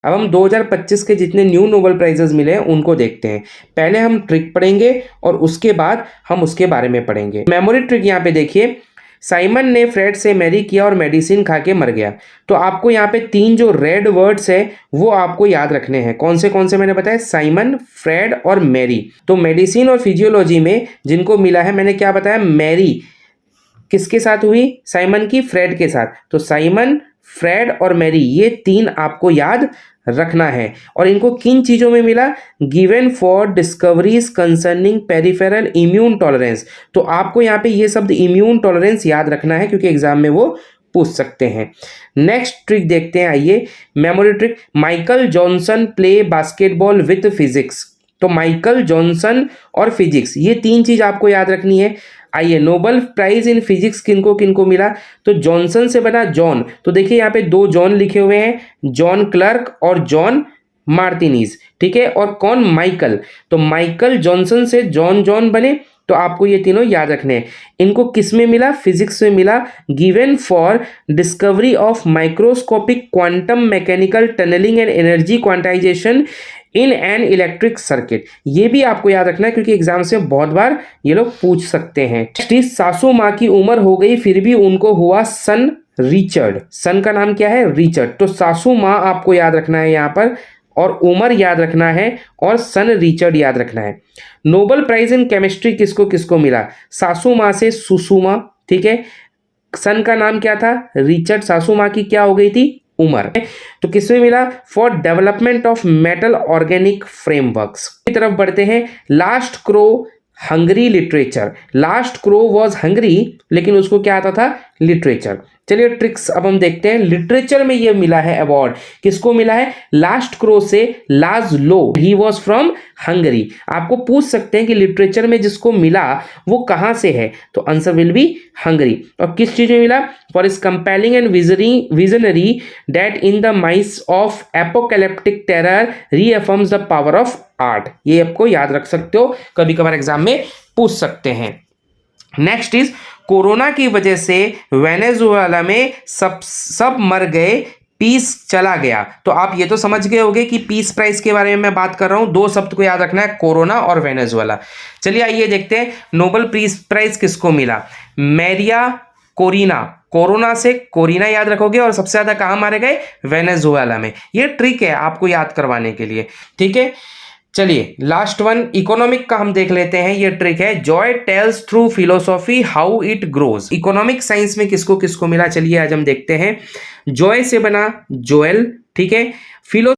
अब हम 2025 के जितने न्यू नोबेल प्राइजेस मिले हैं उनको देखते हैं। पहले हम ट्रिक पढ़ेंगे और उसके बाद हम उसके बारे में पढ़ेंगे। मेमोरी ट्रिक यहाँ पे देखिए, साइमन ने फ्रेड से मैरी किया और मेडिसिन खा के मर गया। तो आपको यहाँ पे 3 जो रेड वर्ड्स है वो आपको याद रखने हैं। कौन से मैंने बताया, साइमन, फ्रेड और मैरी। तो मेडिसिन और फिजियोलॉजी में जिनको मिला है, मैंने क्या बताया, मैरी किसके साथ हुई, साइमन की फ्रेड के साथ। तो साइमन, फ्रेड और मैरी, ये 3 आपको याद रखना है। और इनको किन चीजों में मिला, given for discoveries concerning peripheral immune tolerance. तो आपको यहाँ पे ये शब्द इम्यून टॉलरेंस याद रखना है क्योंकि एग्जाम में वो पूछ सकते हैं। नेक्स्ट ट्रिक देखते हैं, आइए memory trick. Michael Johnson play basketball with physics. तो माइकल जॉनसन और फिजिक्स, ये 3 चीज आपको याद रखनी है। आइए, नोबेल प्राइज इन फिजिक्स किनको किनको मिला, तो जॉनसन से बना जॉन। तो देखिए यहाँ पे 2 जॉन लिखे हुए हैं, जॉन क्लर्क और जॉन मार्टिनीज, ठीक है। और कौन, माइकल। तो माइकल जॉनसन से जॉन बने। तो आपको ये तीनों याद रखने हैं। इनको किस में मिला, फिजिक्स में मिला, given for discovery of microscopic quantum mechanical tunnelling and energy quantisation in an electric circuit. ये भी आपको याद रखना है क्योंकि एग्जाम से बहुत बार ये लोग पूछ सकते हैं। सासू माँ की उम्र हो गई फिर भी उनको हुआ सन रिचर्ड। सन का नाम क्या है, रिचर्ड। तो सासू माँ आपको याद रखना है यहाँ पर, और उम्र याद रखना है, और सन रिचर्ड याद रखना है। नोबेल प्राइज इन केमिस्ट्री किसको किसको मिला, सासू माँ से सुषुमा, ठीक है। सन का नाम क्या था, रिचर्ड। सासू माँ की क्या हो गई थी, उम्र। तो किसमें मिला, for development of metal organic frameworks की तरफ बढ़ते हैं। Last crow Hungary literature. Last crow was Hungary, लेकिन उसको क्या आता था, लिटरेचर। चलिए ट्रिक्स अब हम देखते हैं। लिटरेचर में ये मिला है अवार्ड, किसको मिला है, लास्ट क्रो से लाज़लो, ही वॉज फ्रॉम हंगरी। आपको पूछ सकते हैं कि लिटरेचर में जिसको मिला वो कहां से है, तो आंसर विल बी हंगरी। और किस चीज में मिला, for is compelling and visionary that in the mice of apocalyptic terror रीअफर्म्स the power of art. ये आपको याद रख सकते हो, कभी कभार एग्जाम में पूछ सकते हैं। नेक्स्ट इज, कोरोना की वजह से वेनेजुएला में सब मर गए, पीस चला गया। तो आप ये तो समझ गए होंगे कि पीस प्राइज के बारे में मैं बात कर रहा हूं। 2 शब्द को याद रखना है, कोरोना और वेनेजुएला। चलिए आइए देखते हैं नोबेल पीस प्राइज किसको मिला, मैरिया कोरिना। कोरोना से कोरिना याद रखोगे, और सबसे ज्यादा कहां मारे गए, वेनेजुएला में। ये ट्रिक है आपको याद करवाने के लिए, ठीक है। चलिए लास्ट वन, इकोनॉमिक का हम देख लेते हैं। ये ट्रिक है, joy tells through philosophy how it grows. Economic science में किसको किसको मिला, चलिए आज हम देखते हैं। जॉय से बना जोएल, ठीक है। फिलो